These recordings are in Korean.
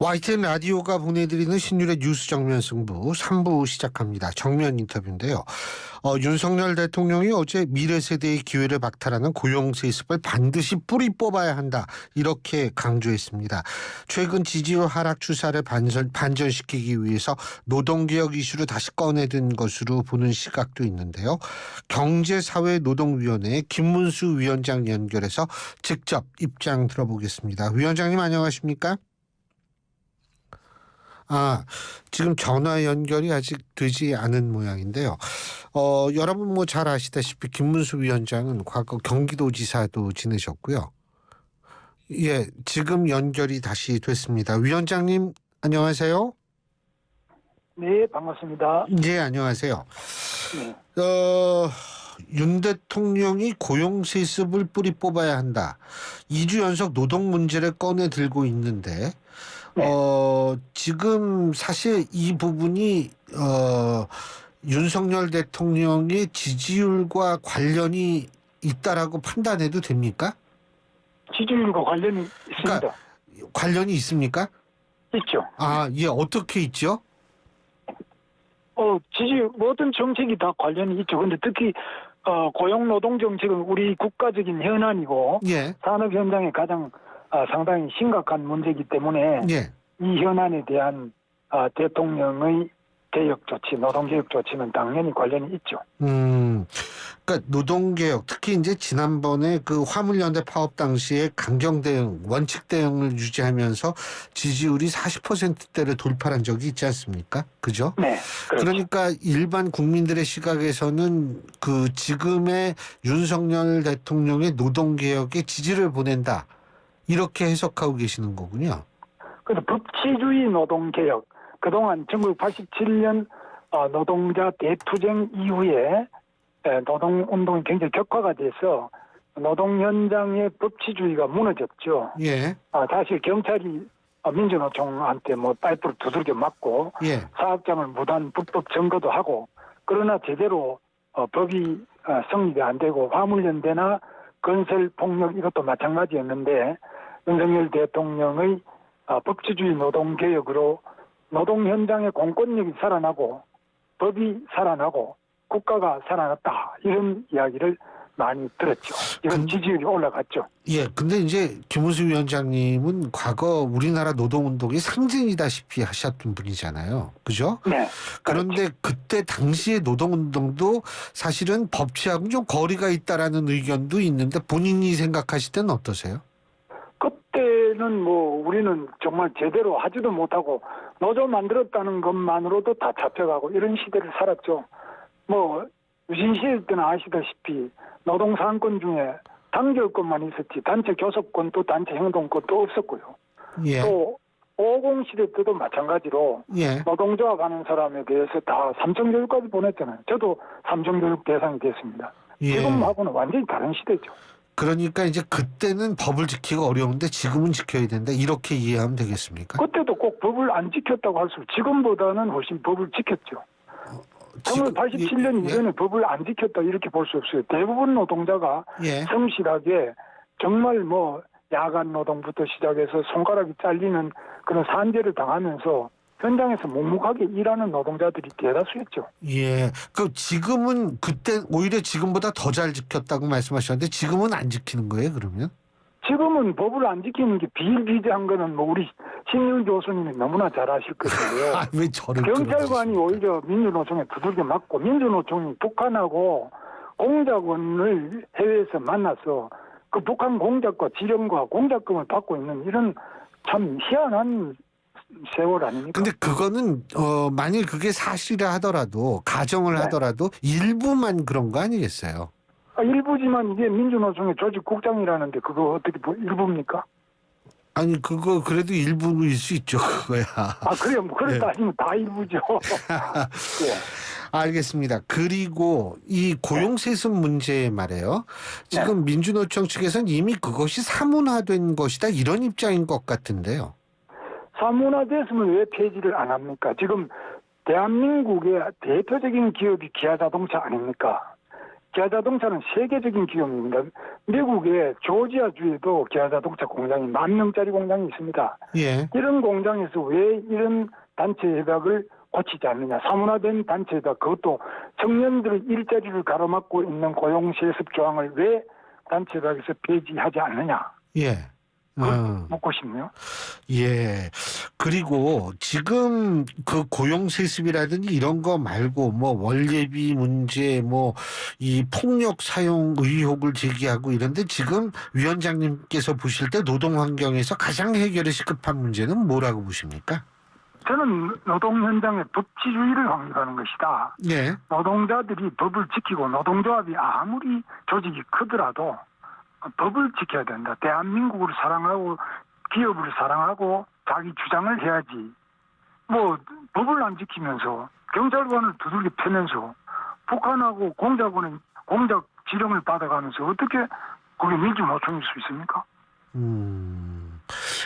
YTN 라디오가 보내드리는 신율의 뉴스 정면 승부 3부 시작합니다. 정면 인터뷰인데요. 윤석열 대통령이 어제 미래 세대의 기회를 박탈하는 고용세습을 반드시 뿌리 뽑아야 한다, 이렇게 강조했습니다. 최근 지지율 하락 추세를 반전시키기 위해서 노동개혁 이슈를 다시 꺼내든 것으로 보는 시각도 있는데요. 경제사회노동위원회의 김문수 위원장 연결해서 직접 입장 들어보겠습니다. 위원장님 안녕하십니까? 지금 전화 연결이 아직 되지 않은 모양인데요. 여러분 뭐 잘 아시다시피 김문수 위원장은 과거 경기도지사도 지내셨고요. 예, 지금 연결이 다시 됐습니다. 위원장님 안녕하세요. 네, 반갑습니다. 예, 안녕하세요. 네. 윤 대통령이 고용세습을 뿌리 뽑아야 한다. 2주 연속 노동 문제를 꺼내 들고 있는데 지금 사실 이 부분이 윤석열 대통령의 지지율과 관련이 있다라고 판단해도 됩니까? 지지율과 관련이 있습니다. 그러니까 관련이 있습니까? 있죠. 예, 어떻게 있죠? 모든 정책이 다 관련이 있죠. 근데 특히 고용노동 정책은 우리 국가적인 현안이고 예. 산업 현장에 가장 상당히 심각한 문제이기 때문에 예. 이 현안에 대한 대통령의 개혁 조치, 노동개혁 조치는 당연히 관련이 있죠. 그러니까 노동개혁, 특히 이제 지난번에 그 화물연대 파업 당시에 강경 대응, 원칙 대응을 유지하면서 지지율이 40%대를 돌파한 적이 있지 않습니까? 그죠? 네. 그렇죠. 그러니까 일반 국민들의 시각에서는 그 지금의 윤석열 대통령의 노동개혁에 지지를 보낸다, 이렇게 해석하고 계시는 거군요. 그래서 법치주의 노동개혁, 그동안 1987년 노동자 대투쟁 이후에 노동운동이 굉장히 격화가 돼서 노동 현장의 법치주의가 무너졌죠. 예. 사실 경찰이 민주노총한테 파이프를 두들겨 맞고 예. 사업장을 무단 불법 점거도 하고, 그러나 제대로 법이 성립이 안 되고 화물연대나 건설폭력 이것도 마찬가지였는데, 윤석열 대통령의 법치주의 노동개혁으로 노동 현장의 공권력이 살아나고 법이 살아나고 국가가 살아났다, 이런 이야기를 많이 들었죠. 이런 지지율이 올라갔죠. 예, 근데 이제 김문수 위원장님은 과거 우리나라 노동운동의 상징이다시피 하셨던 분이잖아요. 그죠? 네. 그런데 그렇죠. 그때 당시의 노동운동도 사실은 법치하고 좀 거리가 있다라는 의견도 있는데, 본인이 생각하실 때는 어떠세요? 그때는 우리는 정말 제대로 하지도 못하고 노조 만들었다는 것만으로도 다 잡혀가고 이런 시대를 살았죠. 유신 시대 때는 아시다시피 노동사항권 중에 단결권만 있었지 단체 교섭권도 단체 행동권도 없었고요. 예. 또 50 시대 때도 마찬가지로 예. 노동조합 하는 사람에 대해서 다 삼성교육까지 보냈잖아요. 저도 삼성교육 대상이 됐습니다. 예. 지금하고는 완전히 다른 시대죠. 그러니까 이제 그때는 법을 지키기가 어려운데 지금은 지켜야 된다, 이렇게 이해하면 되겠습니까? 그때도 꼭 법을 안 지켰다고 할 수, 지금보다는 훨씬 법을 지켰죠. 1987년 이전에 법을 안 지켰다, 이렇게 볼 수 없어요. 대부분 노동자가 예. 성실하게 정말 야간 노동부터 시작해서 손가락이 잘리는 그런 산재를 당하면서 현장에서 묵묵하게 일하는 노동자들이 대다수였죠. 예. 그 지금은 그때 오히려 지금보다 더 잘 지켰다고 말씀하셨는데 지금은 안 지키는 거예요, 그러면? 지금은 법을 안 지키는 게 비일비재한 거는 우리 신윤 교수님이 너무나 잘 아실 것인데요. 왜 저를 경찰관이 끌어들이십니까? 오히려 민주노총에 두들겨 맞고, 민주노총이 북한하고 공작원을 해외에서 만나서 그 북한 공작과 지령과 공작금을 받고 있는 이런 참 희한한 세월 아닙니까? 근데 그거는 만일 그게 사실이라 하더라도, 가정을 네. 하더라도 일부만 그런 거 아니겠어요? 일부지만 이게 민주노총의 조직국장이라는데 그거 어떻게 일부입니까? 아니 그거 그래도 일부일 수 있죠, 그거야. 그래요. 그렇다 네. 아니면 다 일부죠. 네. 알겠습니다. 그리고 이 고용세습 문제 말이에요. 지금 민주노총 측에서는 이미 그것이 사문화된 것이다, 이런 입장인 것 같은데요. 사문화됐으면 왜 폐지를 안 합니까? 지금 대한민국의 대표적인 기업이 기아자동차 아닙니까? 기아자동차는 세계적인 기업입니다. 미국의 조지아주에도 기아자동차 공장이 10,000명짜리 공장이 있습니다. 예. 이런 공장에서 왜 이런 단체 협약을 고치지 않느냐. 사문화된 단체 협약, 그것도 청년들의 일자리를 가로막고 있는 고용세습 조항을 왜 단체 협약에서 폐지하지 않느냐. 예. 묻고 싶네요. 예. 그리고 지금 그 고용세습이라든지 이런 거 말고 뭐 원예비 문제 뭐 이 폭력 사용 의혹을 제기하고 이런데 지금 위원장님께서 보실 때 노동 환경에서 가장 해결이 시급한 문제는 뭐라고 보십니까? 저는 노동 현장의 법치주의를 확립하는 것이다. 예. 노동자들이 법을 지키고 노동조합이 아무리 조직이 크더라도 법을 지켜야 된다. 대한민국을 사랑하고 기업을 사랑하고 자기 주장을 해야지. 뭐 법을 안 지키면서 경찰관을 두들겨 패면서 북한하고 공작원의 공작 지령을 받아가면서 어떻게 그게 민주노총일 수 있습니까?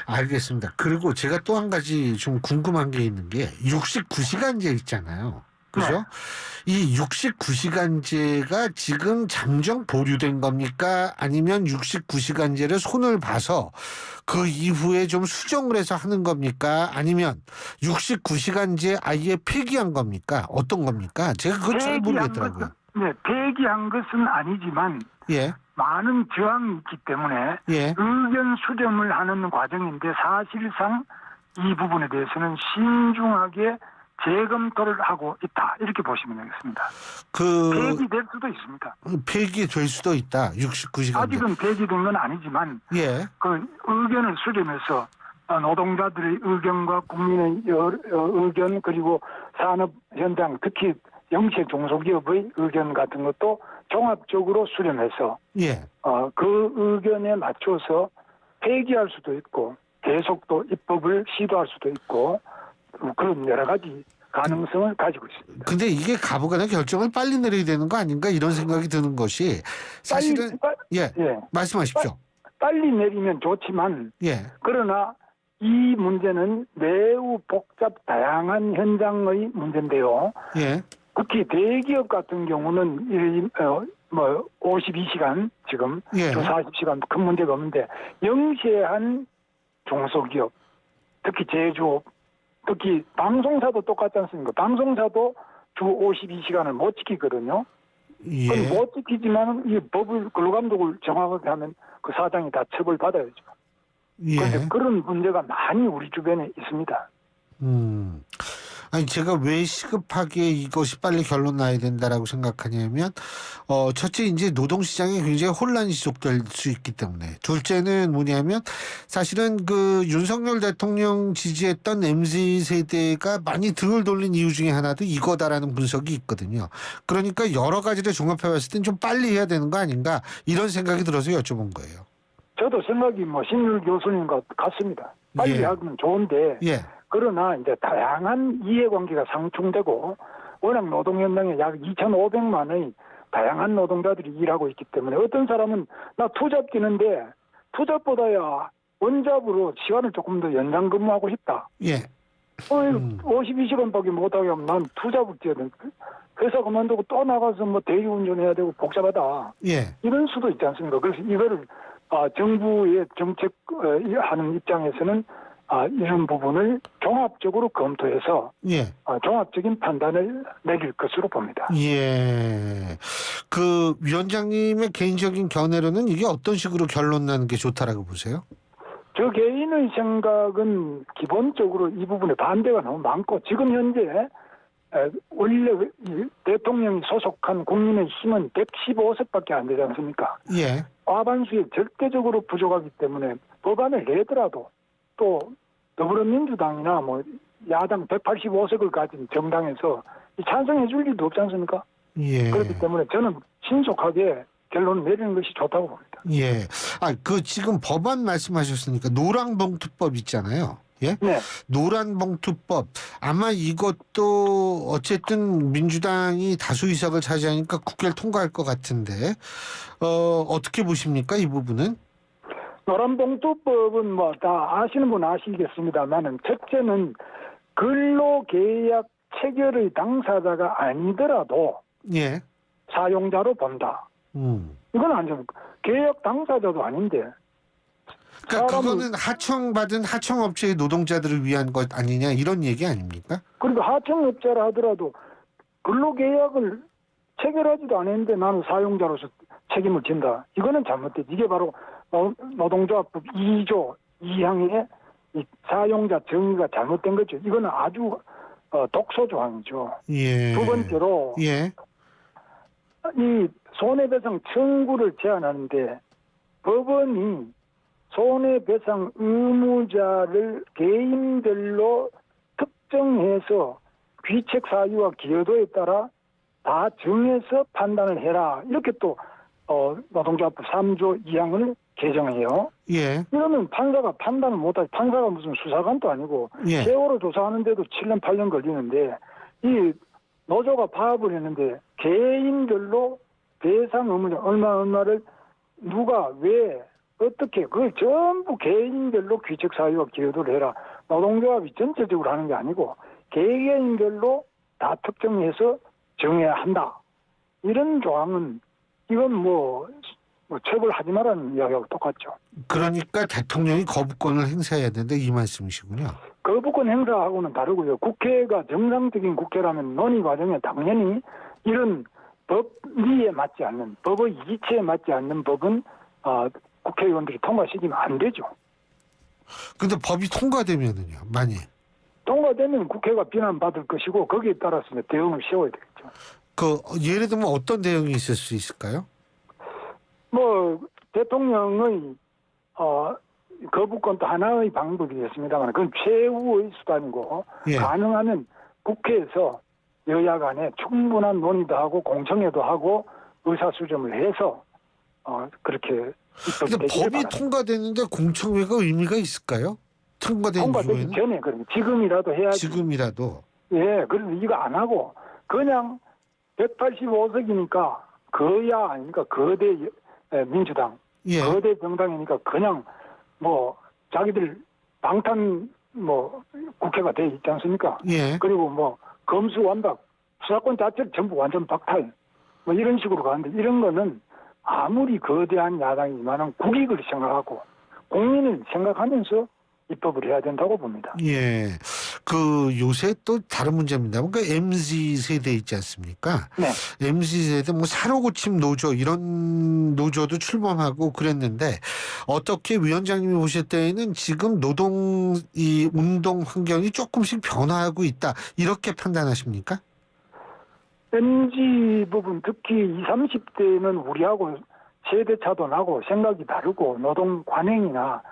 알겠습니다. 그리고 제가 또 한 가지 좀 궁금한 게 있는 게 69시간제 있잖아요. 그죠? 네. 이 69시간제가 지금 잠정 보류된 겁니까? 아니면 69시간제를 손을 봐서 그 이후에 좀 수정을 해서 하는 겁니까? 아니면 69시간제 아예 폐기한 겁니까? 어떤 겁니까? 제가 그걸 잘 모르겠더라고요. 폐기한 것은 아니지만 예. 많은 저항이 있기 때문에 예. 의견 수렴을 하는 과정인데 사실상 이 부분에 대해서는 신중하게 재검토를 하고 있다. 이렇게 보시면 되겠습니다. 폐기될 수도 있습니다. 폐기될 수도 있다. 69시간. 아직은 폐기된 건 아니지만 예. 그 의견을 수렴해서 노동자들의 의견과 국민의 의견 그리고 산업 현장 특히 영세 중소기업의 의견 같은 것도 종합적으로 수렴해서 예. 그 의견에 맞춰서 폐기할 수도 있고 계속 또 입법을 시도할 수도 있고 그런 여러 가지 가능성을 가지고 있습니다. 근데 이게 가부간의 결정을 빨리 내려야 되는 거 아닌가 이런 생각이 드는 것이 사실은 예. 말씀하십시오. 빨리 내리면 좋지만 예. 그러나 이 문제는 매우 복잡 다양한 현장의 문제인데요. 예. 특히 대기업 같은 경우는 52시간 지금 예. 40시간 큰 문제가 없는데 영세한 중소기업 특히 제조업 특히 방송사도 똑같지 않습니까? 방송사도 주 52시간을 못 지키거든요. 예. 못 지키지만 이 법을 근로감독을 정확하게 하면 그 사장이 다 처벌받아야죠. 예. 그런데 그런 문제가 많이 우리 주변에 있습니다. 아니 제가 왜 시급하게 이것이 빨리 결론 나야 된다라고 생각하냐면 첫째 이제 노동시장에 굉장히 혼란이 지속될 수 있기 때문에 둘째는 뭐냐면 사실은 그 윤석열 대통령 지지했던 MZ 세대가 많이 등을 돌린 이유 중에 하나도 이거다라는 분석이 있거든요. 그러니까 여러 가지를 종합해 봤을 땐 좀 빨리 해야 되는 거 아닌가 이런 생각이 들어서 여쭤본 거예요. 저도 생각이 신율 교수님과 같습니다. 빨리 예. 하면 좋은데 예. 그러나 이제 다양한 이해관계가 상충되고 워낙 노동 현장에 약 2,500만의 다양한 노동자들이 일하고 있기 때문에 어떤 사람은 나 투잡 뛰는데 투잡보다야 원잡으로 시간을 조금 더 연장 근무하고 싶다. 예. 52시간밖에 못하게 하면 난 투잡을 뛰어야 돼. 회사 그만두고 또 나가서 뭐 대리운전해야 되고 복잡하다. 예. 이런 수도 있지 않습니까? 그래서 이거를 정부의 정책하는 입장에서는 이런 부분을 종합적으로 검토해서 예. 종합적인 판단을 내릴 것으로 봅니다. 예. 그 위원장님의 개인적인 견해로는 이게 어떤 식으로 결론 나는 게 좋다라고 보세요? 저 개인의 생각은 기본적으로 이 부분에 반대가 너무 많고 지금 현재 원래 대통령이 소속한 국민의힘은 115석밖에 안 되지 않습니까? 예. 과반수에 절대적으로 부족하기 때문에 법안을 내더라도 또 더불어민주당이나 뭐 야당 185석을 가진 정당에서 찬성해 줄 일도 없지 않습니까? 예. 그렇기 때문에 저는 신속하게 결론을 내리는 것이 좋다고 봅니다. 예. 그 지금 법안 말씀하셨으니까 노란봉투법 있잖아요. 예? 네. 노란봉투법 아마 이것도 어쨌든 민주당이 다수 의석을 차지하니까 국회를 통과할 것 같은데 어떻게 보십니까 이 부분은? 노란봉투법은 뭐 다 아시는 분 아시겠습니다만은 첫째는 근로계약 체결의 당사자가 아니더라도 예. 사용자로 본다. 이건 아니죠. 계약 당사자도 아닌데. 그러니까 그거는 하청받은 하청업체의 노동자들을 위한 것 아니냐 이런 얘기 아닙니까? 그리고 하청업자라 하더라도 근로계약을 체결하지도 않았는데 나는 사용자로서 책임을 진다. 이거는 잘못됐지. 이게 바로 노동조합법 2조 2항의 이 사용자 정의가 잘못된 거죠. 이거는 아주 독소 조항이죠. 예. 두 번째로 예. 이 손해배상 청구를 제한하는데 법원이 손해배상 의무자를 개인별로 특정해서 귀책 사유와 기여도에 따라 다 정해서 판단을 해라. 이렇게 또 노동조합법 3조 2항을 개정해요. 예. 이러면 판사가 판단을 못하지. 판사가 무슨 수사관도 아니고 예. 세월호 조사하는데도 7년 8년 걸리는데 이 노조가 파업을 했는데 개인별로 배상 의무자 얼마를 누가 왜 어떻게 그걸 전부 개인별로 귀책 사유와 기여도를 해라. 노동조합이 전체적으로 하는 게 아니고 개개인별로 다 특정해서 정해야 한다. 이런 조항은 이건 뭐 처벌하지 말라는 이야기하고 똑같죠. 그러니까 대통령이 거부권을 행사해야 된다 이 말씀이시군요. 거부권 행사하고는 다르고요. 국회가 정상적인 국회라면 논의 과정에 당연히 이런 법리에 맞지 않는 법의 이치에 맞지 않는 법은 국회의원들이 통과시키면 안 되죠. 근데 법이 통과되면은요, 만약 통과되면 국회가 비난받을 것이고 거기에 따라서 대응을 세워야 되겠죠. 예를 들면 어떤 대응이 있을 수 있을까요? 뭐 대통령의 거부권도 하나의 방법이겠습니다만 그건 최후의 수단이고 예. 가능하면 국회에서 여야 간에 충분한 논의도 하고 공청회도 하고 의사수렴을 해서 그렇게 입법이 근데 되기를 법이 바랍니다. 통과되는데 공청회가 의미가 있을까요? 통과된 통과되기 이후에는 전에 그럼 지금이라도 해야지. 지금이라도 예, 그래서 이거 안 하고 그냥 185석이니까 거야 아니니까 거대 민주당, 예. 거대 정당이니까 그냥 뭐 자기들 방탄 국회가 돼 있지 않습니까? 예. 그리고 뭐 검수완박, 수사권 자체를 전부 완전 박탈, 뭐 이런 식으로 가는데 이런 거는 아무리 거대한 야당이지만은 국익을 생각하고 국민을 생각하면서 입법을 해야 된다고 봅니다. 예. 요새 또 다른 문제입니다. 그러니까 MZ 세대 있지 않습니까? 네. MZ 세대 사로 고침 노조 이런 노조도 출범하고 그랬는데 어떻게 위원장님이 보실 때에는 지금 노동 이 운동 환경이 조금씩 변화하고 있다 이렇게 판단하십니까? MZ 부분 특히 20, 30대는 우리하고 세대 차도 나고 생각이 다르고 노동 관행이나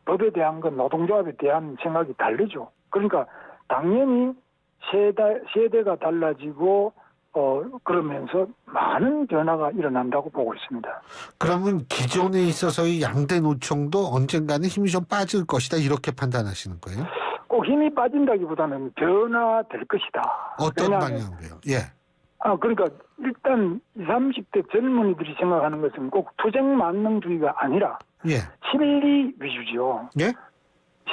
법에 대한 건 노동조합에 대한 생각이 다르죠. 그러니까 당연히 세대가 달라지고 그러면서 많은 변화가 일어난다고 보고 있습니다. 그러면 기존에 있어서의 양대 노총도 언젠가는 힘이 좀 빠질 것이다 이렇게 판단하시는 거예요? 꼭 힘이 빠진다기보다는 변화될 것이다. 어떤 왜냐하면 방향으로요? 예. 그러니까 일단 20, 30대 젊은이들이 생각하는 것은 꼭 투쟁 만능주의가 아니라 예. 실리 위주지요. 예?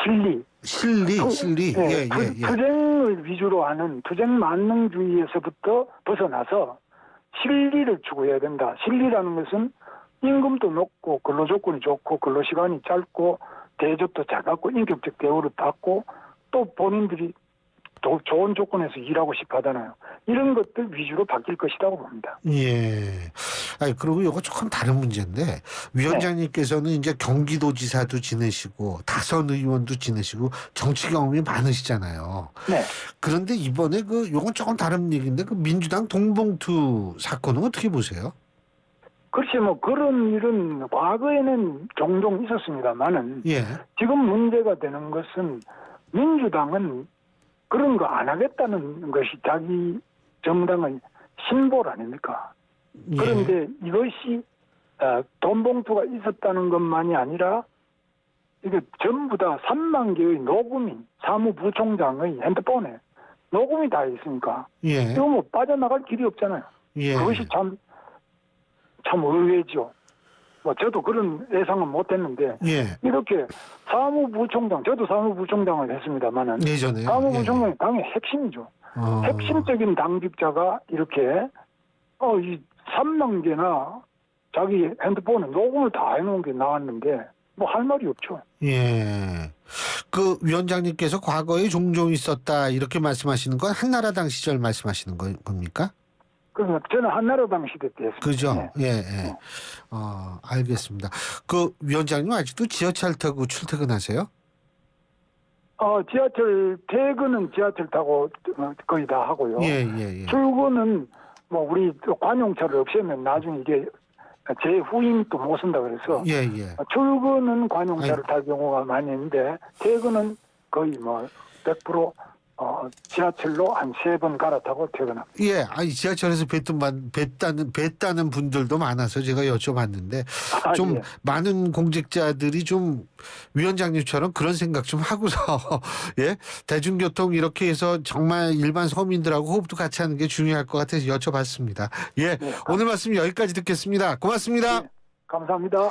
실리. 실리. 예. 투쟁을 위주로 하는 투쟁 만능주의에서부터 벗어나서 실리를 추구해야 된다. 실리라는 것은 임금도 높고 근로조건이 좋고 근로시간이 짧고 대접도 잘 받고 인격적 대우를 받고 또 본인들이 더 좋은 조건에서 일하고 싶어 하잖아요. 이런 것들 위주로 바뀔 것이라고 봅니다. 예. 그리고 이거 조금 다른 문제인데 위원장님께서는 이제 경기도지사도 지내시고 다선 의원도 지내시고 정치 경험이 많으시잖아요. 네. 그런데 이번에 요건 조금 다른 얘기인데 민주당 동봉투 사건은 어떻게 보세요? 글쎄 그런 일은 과거에는 종종 있었습니다만은 예. 지금 문제가 되는 것은 민주당은 그런 거 안 하겠다는 것이 자기 정당의 신볼 아닙니까? 예. 그런데 이것이 돈봉투가 있었다는 것만이 아니라 이게 전부 다 3만 개의 녹음이 사무부총장의 핸드폰에 녹음이 다 있으니까 예. 이거 빠져나갈 길이 없잖아요. 예. 그것이 참 의외죠. 저도 그런 예상은 못했는데 예. 이렇게 사무부총장, 저도 사무부총장을 했습니다만은 예전에 사무부총장이 당의 핵심이죠. 핵심적인 당직자가 이렇게 이 3만 개나 자기 핸드폰에 녹음을 다 해놓은 게 나왔는데 뭐 할 말이 없죠. 예. 그 위원장님께서 과거에 종종 있었다 이렇게 말씀하시는 건 한나라당 시절 말씀하시는 겁니까? 그래서 저는 한나라당 시대 때 했습니다. 그죠? 네. 예, 예. 알겠습니다. 그 위원장님 아직도 지하철 타고 출퇴근하세요? 지하철 퇴근은 지하철 타고 거의 다 하고요. 예, 예, 예. 출근은 뭐 우리 관용차를 없애면 나중에 이게 제 후임이 또 못 쓴다 그래서 예, 예. 출근은 관용차를 탈 경우가 많이 있는데 퇴근은 거의 뭐 100% 지하철로 한 3번 갈아타고 퇴근합니다. 예, 아니 지하철에서 뵀다는 분들도 많아서 제가 여쭤봤는데 좀 예. 많은 공직자들이 좀 위원장님처럼 그런 생각 좀 하고서 예 대중교통 이렇게 해서 정말 일반 서민들하고 호흡도 같이 하는 게 중요할 것 같아서 여쭤봤습니다. 예, 네, 오늘 말씀 여기까지 듣겠습니다. 고맙습니다. 네, 감사합니다.